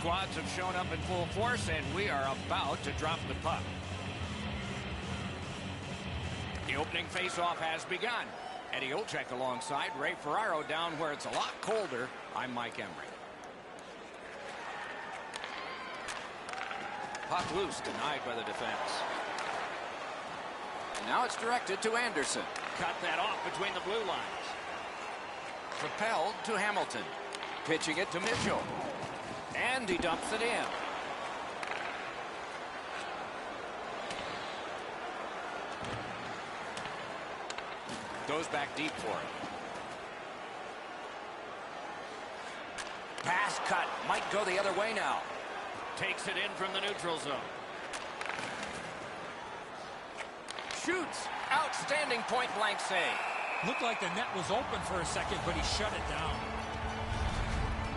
squads have shown up in full force, and we are about to drop the puck. The opening faceoff has begun. Eddie Olczyk alongside Ray Ferraro down where it's a lot colder. I'm Mike Emery. Puck loose, denied by the defense. And now it's directed to Anderson. Cut that off between the blue lines. Propelled to Hamilton. Pitching it to Mitchell. And he dumps it in. Goes back deep for it. Pass cut. Might go the other way now. Takes it in from the neutral zone. Shoots. Outstanding point-blank save. Looked like the net was open for a second, but he shut it down.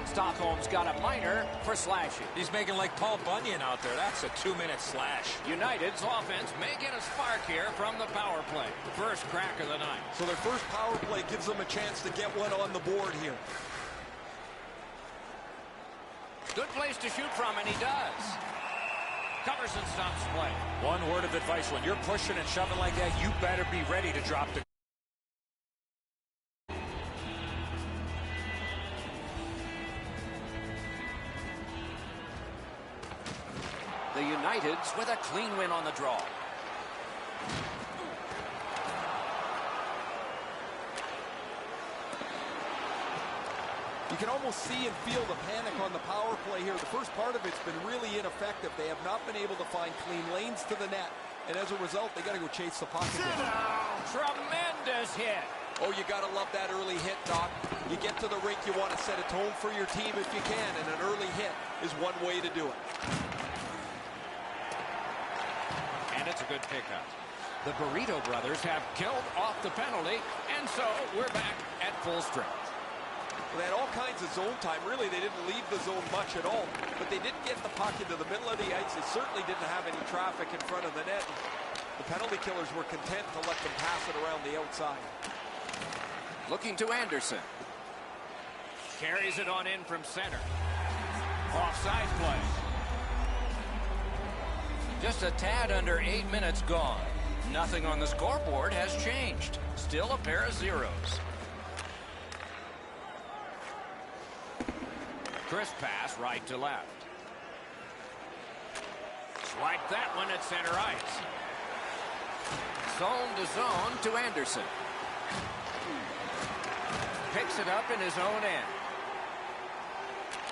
Stockholm's got a minor for slashing. He's making like Paul Bunyan out there. That's a 2-minute slash. United's offense may get a spark here from the power play. First crack of the night. So their first power play gives them a chance to get one on the board here. Good place to shoot from, and he does. Covers and stops play. One word of advice: when you're pushing and shoving like that, you better be ready to drop the. The Uniteds with a clean win on the draw. You can almost see and feel the panic on the power play here. The first part of it's been really ineffective. They have not been able to find clean lanes to the net. And as a result, they got to go chase the puck again. Tremendous hit. Oh, you got to love that early hit, Doc. You get to the rink, you want to set a tone for your team if you can, and an early hit is one way to do it. And it's a good pickup. The Burrito brothers have killed off the penalty, and so we're back at full strength. Well, they had all kinds of zone time. Really, they didn't leave the zone much at all. But they didn't get the puck into the middle of the ice. They certainly didn't have any traffic in front of the net. The penalty killers were content to let them pass it around the outside. Looking to Anderson. Carries it on in from center. Offside play. Just a tad under 8 minutes gone. Nothing on the scoreboard has changed. Still a pair of zeros. Crisp pass right to left. Swipe that one at center ice. Zone to zone to Anderson. Picks it up in his own end.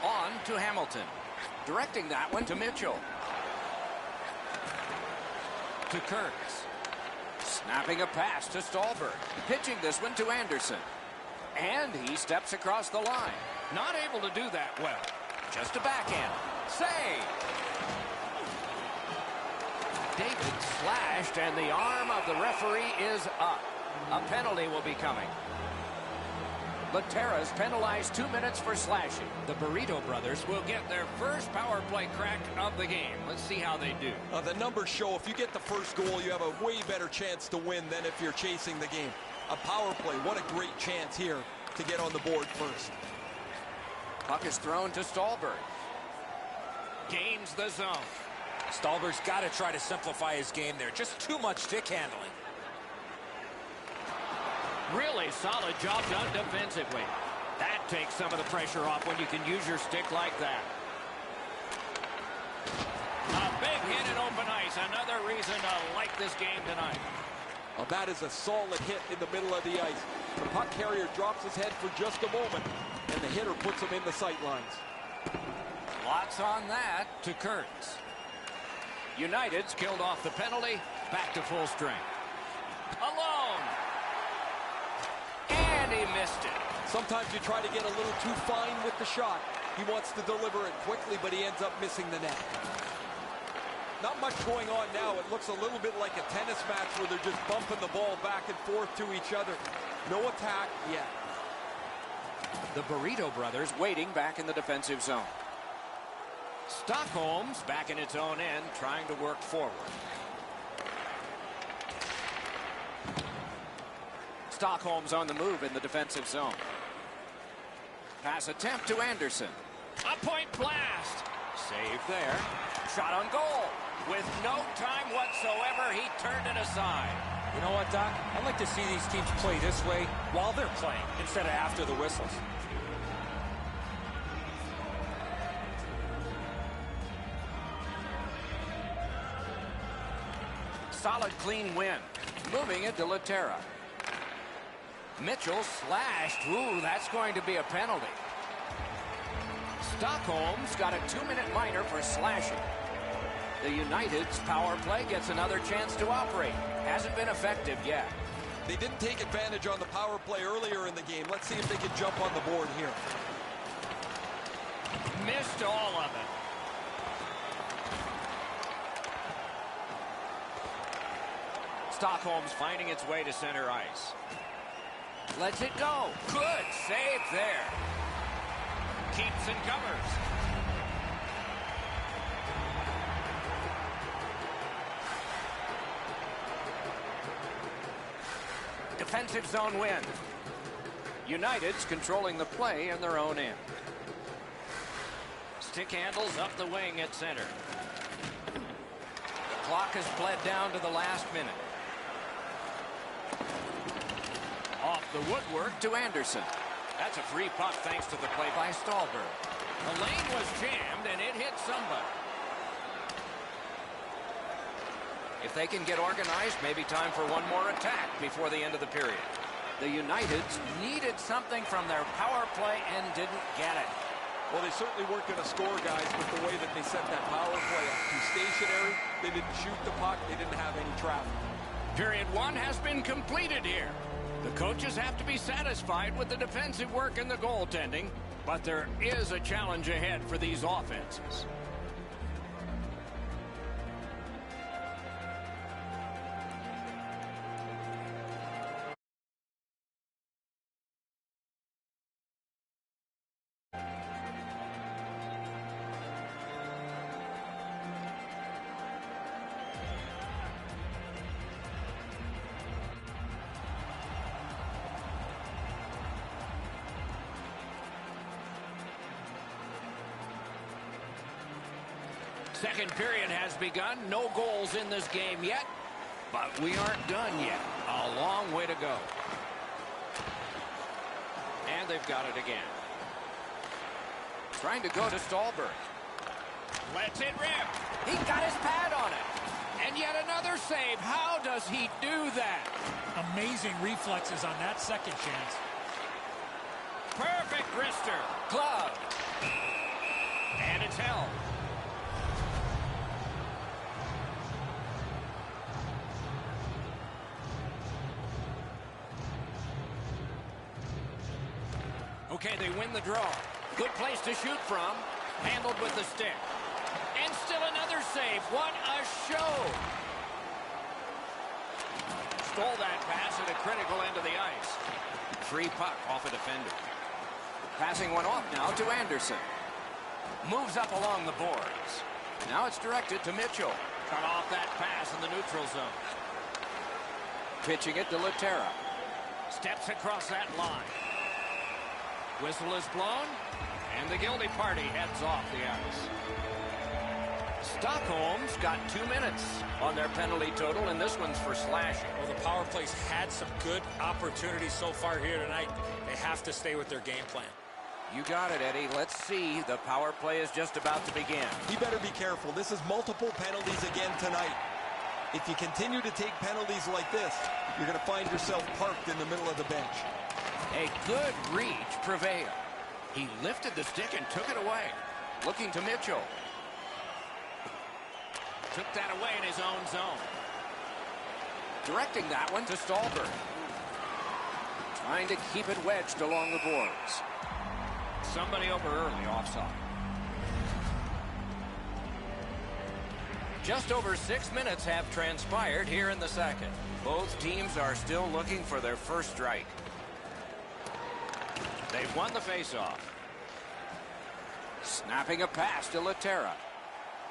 On to Hamilton. Directing that one to Mitchell. To Kurtz. Snapping a pass to Stallberg. Pitching this one to Anderson. And he steps across the line. Not able to do that well. Just a backhand. Save. David slashed, and the arm of the referee is up. A penalty will be coming. Laterra's penalized 2 minutes for slashing. The Burrito brothers will get their first power play crack of the game. Let's see how they do. The numbers show if you get the first goal, you have a way better chance to win than if you're chasing the game. A power play, what a great chance here to get on the board first. Puck is thrown to Stallberg. Gains the zone. Stallberg's got to try to simplify his game there. Just too much stick handling. Really solid job done defensively. That takes some of the pressure off when you can use your stick like that. A big hit in open ice. Another reason to like this game tonight. Well, that is a solid hit in the middle of the ice. The puck carrier drops his head for just a moment, and the hitter puts him in the sight lines. Lots on that to Kurtz. United's killed off the penalty. Back to full strength. Alone. And he missed it. Sometimes you try to get a little too fine with the shot. He wants to deliver it quickly, but he ends up missing the net. Not much going on now. It looks a little bit like a tennis match where they're just bumping the ball back and forth to each other. No attack yet. The Burrito brothers waiting back in the defensive zone. Stockholm's back in its own end, trying to work forward. Stockholm's on the move in the defensive zone. Pass attempt to Anderson. A point blast. Save there. Shot on goal. With no time whatsoever, he turned it aside. You know what, Doc? I'd like to see these teams play this way while they're playing instead of after the whistles. Solid, clean win. Moving it to Laterra. Mitchell slashed. Ooh, that's going to be a penalty. Stockholm's got a 2-minute minor for slashing. The United's power play gets another chance to operate. Hasn't been effective yet. They didn't take advantage on the power play earlier in the game. Let's see if they can jump on the board here. Missed all of it. Stockholm's finding its way to center ice. Lets it go. Good save there. Keeps and covers. Defensive zone win. United's controlling the play in their own end. Stick handles up the wing at center. The clock has bled down to the last minute. Off the woodwork to Anderson. That's a free puck thanks to the play by Stallberg. The lane was jammed and it hit somebody. If they can get organized, maybe time for one more attack before the end of the period. The Uniteds needed something from their power play and didn't get it. Well, they certainly weren't going to score, guys, with the way that they set that power play up. Too stationary. They didn't shoot the puck. They didn't have any traffic. Period 1 has been completed here. The coaches have to be satisfied with the defensive work and the goaltending, but there is a challenge ahead for these offenses. Second period has begun. No goals in this game yet, but we aren't done yet. A long way to go. And they've got it again. Trying to go to Stallberg. Lets it rip. He got his pad on it. And yet another save. How does he do that? Amazing reflexes on that second chance. Perfect wrister. Glove. And it's held. Okay, they win the draw. Good place to shoot from. Handled with the stick. And still another save. What a show. Stole that pass at a critical end of the ice. Free puck off a defender. Passing one off now to Anderson. Moves up along the boards. Now it's directed to Mitchell. Cut off that pass in the neutral zone. Pitching it to Laterra. Steps across that line. Whistle is blown, and the guilty party heads off the ice. Stockholm's got 2 minutes on their penalty total, and this one's for slashing. Well, the power play's had some good opportunities so far here tonight. They have to stay with their game plan. You got it, Eddie. Let's see. The power play is just about to begin. He better be careful. This is multiple penalties again tonight. If you continue to take penalties like this, you're going to find yourself parked in the middle of the bench. A good reach prevailed. He lifted the stick and took it away. Looking to Mitchell. Took that away in his own zone. Directing that one to Stallberg. Trying to keep it wedged along the boards. Somebody over early, offside. Just over 6 minutes have transpired here in the second. Both teams are still looking for their first strike. They've won the faceoff. Snapping a pass to Laterra.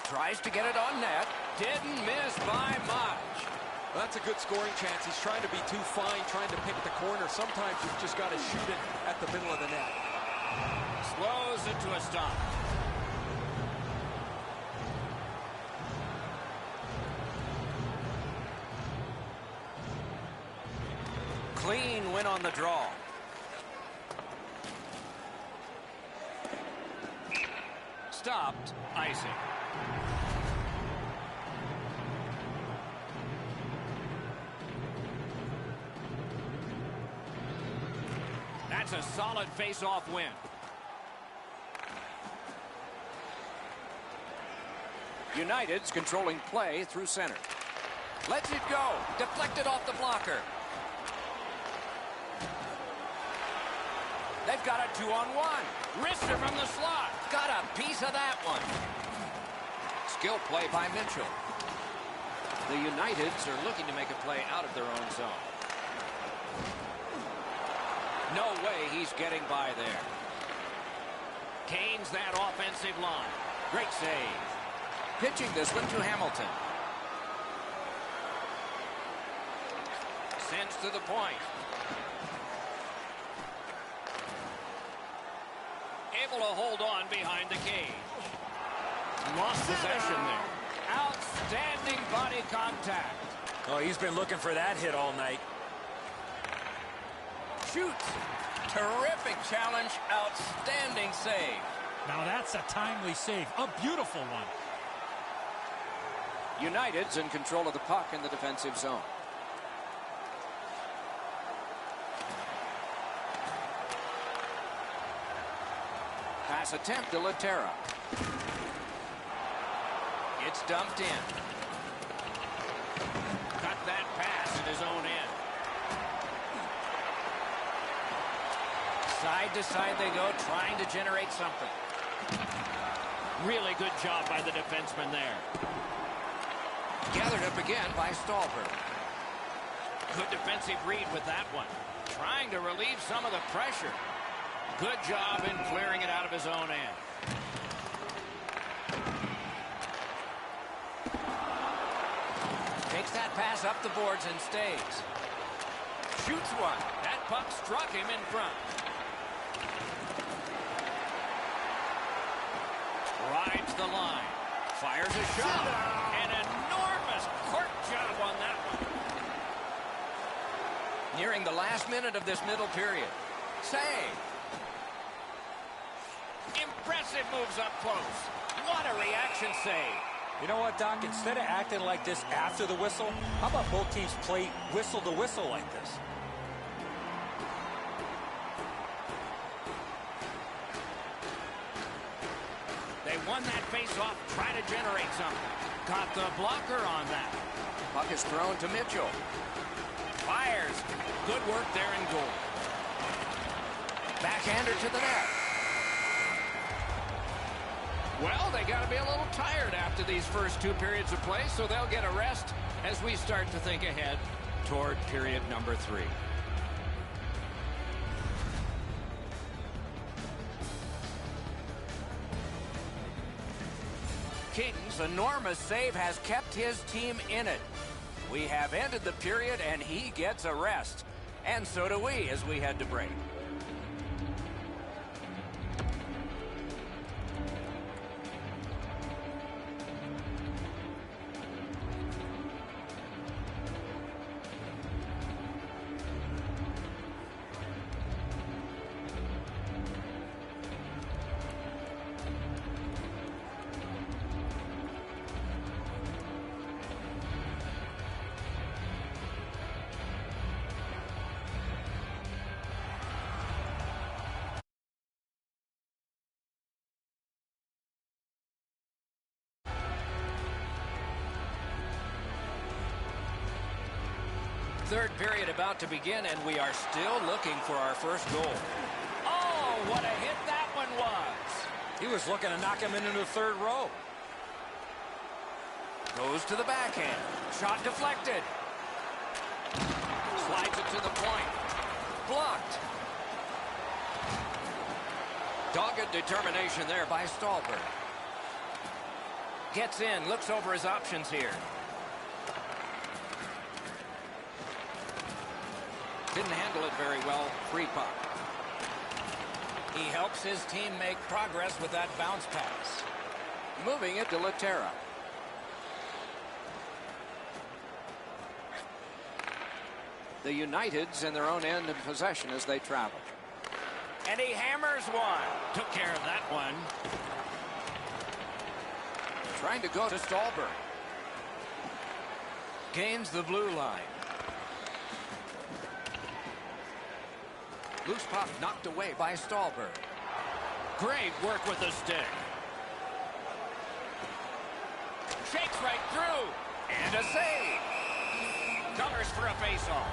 Tries to get it on net. Didn't miss by much. Well, that's a good scoring chance. He's trying to be too fine, trying to pick the corner. Sometimes you've just got to shoot it at the middle of the net. Slows it to a stop. Clean win on the draw. Stopped. Icing. That's a solid face-off win. United's controlling play through center. Lets it go. Deflected off the blocker. They've got a 2-on-1. Wrister from the slot. Got a piece of that one. Skill play by Mitchell. The Uniteds are looking to make a play out of their own zone. No way he's getting by there. Gains that offensive line. Great save. Pitching this one to Hamilton. Sends to the point. Able to hold on behind the cage. Lost possession there. Outstanding body contact. Oh, he's been looking for that hit all night. Shoots. Terrific challenge. Outstanding save. Now that's a timely save. A beautiful one. United's in control of the puck in the defensive zone. Pass attempt to Laterra. It's dumped in. Cut that pass in his own end. Side to side they go, trying to generate something. Really good job by the defenseman there. Gathered up again by Stallberg. Good defensive read with that one. Trying to relieve some of the pressure. Good job in clearing it out of his own end. Takes that pass up the boards and stays. Shoots one. That puck struck him in front. Rides the line. Fires a shot. An enormous cork job on that one. Nearing the last minute of this middle period. Save. Impressive moves up close. What a reaction save. You know what, Doc? Instead of acting like this after the whistle, how about both teams play whistle to whistle like this? They won that face-off. Try to generate something. Got the blocker on that. Puck is thrown to Mitchell. Fires. Good work there in goal. Backhander to the net. Well, they got to be a little tired after these first two periods of play, so they'll get a rest as we start to think ahead toward period number 3. King's enormous save has kept his team in it. We have ended the period, and he gets a rest. And so do we as we head to break. Third period about to begin, and we are still looking for our first goal. Oh, what a hit that one was. He was looking to knock him into the third row. Goes to the backhand. Shot deflected. Slides it to the point. Blocked. Dogged determination there by Stallberg. Gets in, looks over his options here. Didn't handle it very well. Free puck. He helps his team make progress with that bounce pass. Moving it to Laterra. The United's in their own end of possession as they travel. And he hammers one. Took care of that one. Trying to go to Stallberg. Gains the blue line. Loose puck knocked away by Stallberg. Great work with the stick. Shakes right through. And a save. Covers for a faceoff.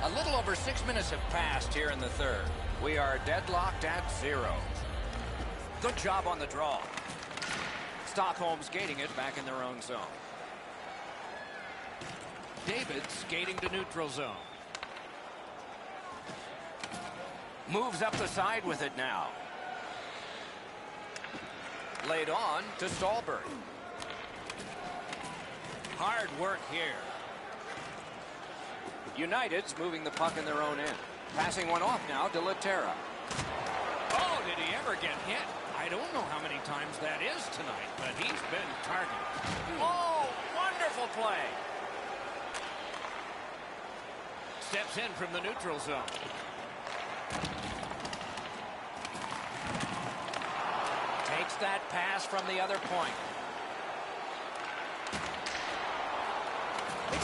A little over 6 minutes have passed here in the third. We are deadlocked at 0. Good job on the draw. Stockholm skating it back in their own zone. David skating to neutral zone. Moves up the side with it now. Laid on to Stallberg. Hard work here. United's moving the puck in their own end. Passing one off now to Laterra. Oh, did he ever get hit? I don't know how many times that is tonight, but he's been targeted. Oh, wonderful play. Steps in from the neutral zone. Takes that pass from the other point.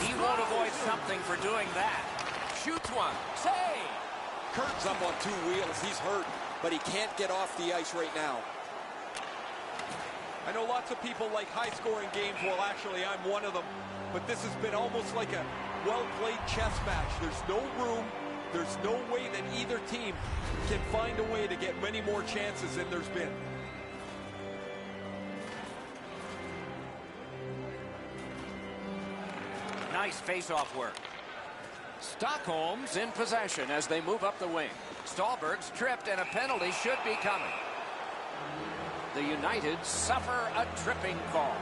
He won't avoid something for doing that. Shoots one. Save! Kurt's up on 2 wheels. He's hurt, but he can't get off the ice right now. I know lots of people like high-scoring games. Well, actually, I'm one of them. But this has been almost like a well-played chess match. There's no room. There's no way that either team can find a way to get many more chances than there's been. Nice face-off work. Stockholm's in possession as they move up the wing. Stallberg's tripped and a penalty should be coming. The United suffer a tripping call.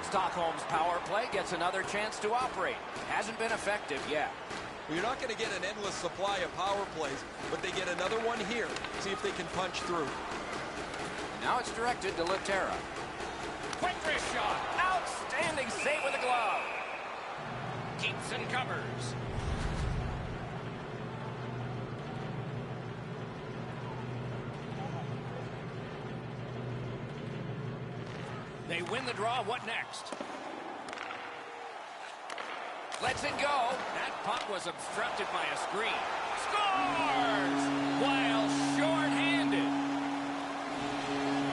Stockholm's power play gets another chance to operate. Hasn't been effective yet. Well, you're not going to get an endless supply of power plays, but they get another one here. See if they can punch through. Now it's directed to Laterra. Quick wrist shot. Outstanding save with a glove. Keeps and covers. They win the draw. What next? Lets it go. That puck was obstructed by a screen. Scores! While short-handed.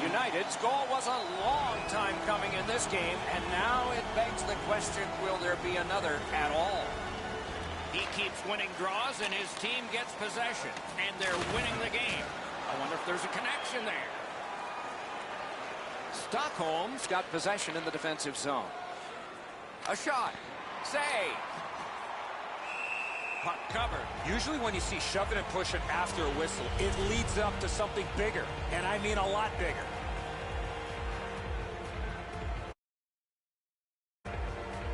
United's goal was a long time coming in this game, and now it begs the question, will there be another at all? He keeps winning draws, and his team gets possession, and they're winning the game. I wonder if there's a connection there. Stockholm's got possession in the defensive zone. A shot. Save. Puck covered. Usually when you see shoving and pushing after a whistle, it leads up to something bigger, and I mean a lot bigger.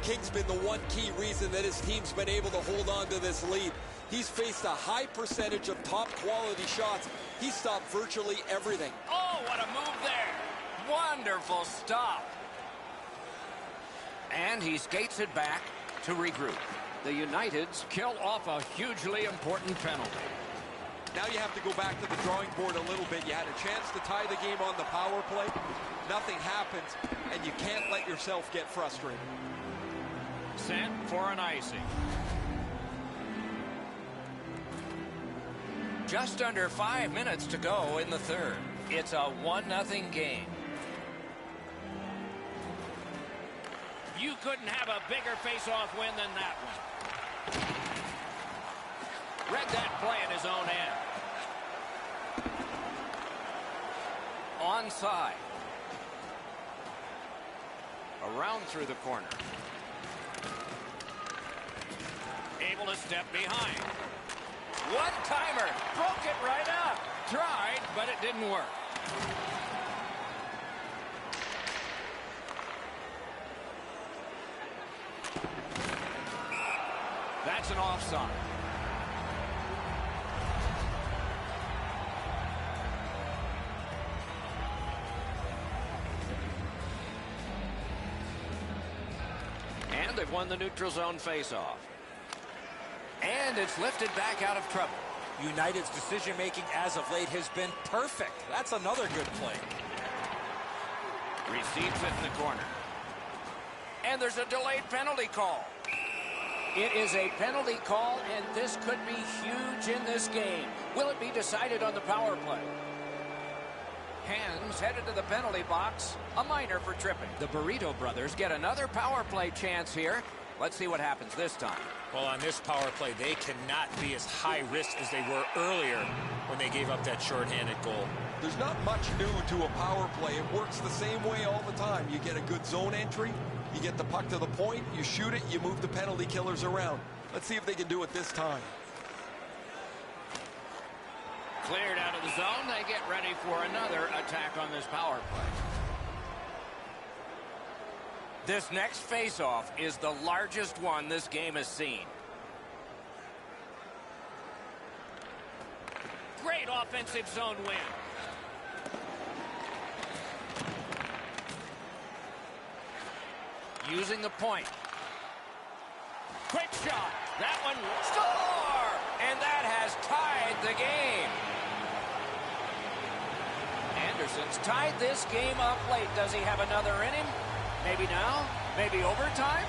King's been the one key reason that his team's been able to hold on to this lead. He's faced a high percentage of top-quality shots. He stopped virtually everything. Oh, what a move there. Wonderful stop. And he skates it back to regroup. The United's Kill off a hugely important penalty. Now you have to go back to the drawing board a little bit. You had a chance to tie the game on the power play. Nothing happens, and you can't let yourself get frustrated. Sent for an icing. just under 5 minutes to go in the third. It's a 1-0 game. You couldn't have a bigger face-off win than that one. Read that play in his own end. Onside. Around through the corner. Able to step behind. One-timer. Broke it right up. Tried, but it didn't work. That's an offside. And they've won the neutral zone faceoff. And it's lifted back out of trouble. United's decision-making as of late has been perfect. That's another good play. Receives it in the corner. And there's a delayed penalty call. It is a penalty call, and this could be huge in this game. Will it be decided on the power play? Hands headed to the penalty box. A minor for tripping. The Burrito brothers get another power play chance here. Let's see what happens this time. Well, on this power play, they cannot be as high risk as they were earlier when they gave up that shorthanded goal. There's not much new to a power play. It works the same way all the time. You get a good zone entry, you get the puck to the point, you shoot it, you move the penalty killers around. Let's see if they can do it this time. Cleared out of the zone. They get ready for another attack on this power play. This next face-off is the largest one this game has seen. Great offensive zone win. Using the point. Quick shot. That one. Score! And that has tied the game. Anderson's tied this game up late. Does he have another in him? Maybe now? Maybe overtime?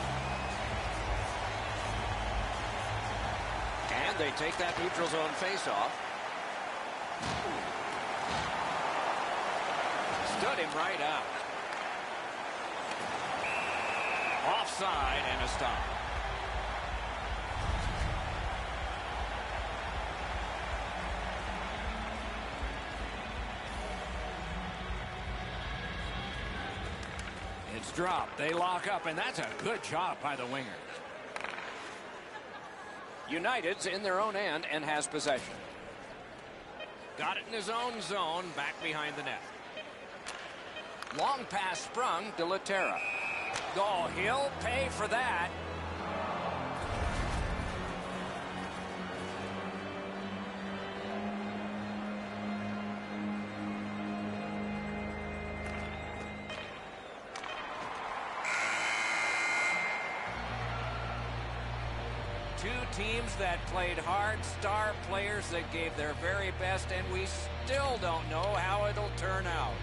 And they take that neutral zone faceoff. Stood him right out. Offside and a stop. It's dropped. They lock up, and that's a good job by the winger. United's in their own end and has possession. Got it in his own zone, back behind the net. Long pass sprung to Laterra. Oh, he'll pay for that. Two teams that played hard, star players that gave their very best, and we still don't know how it'll turn out.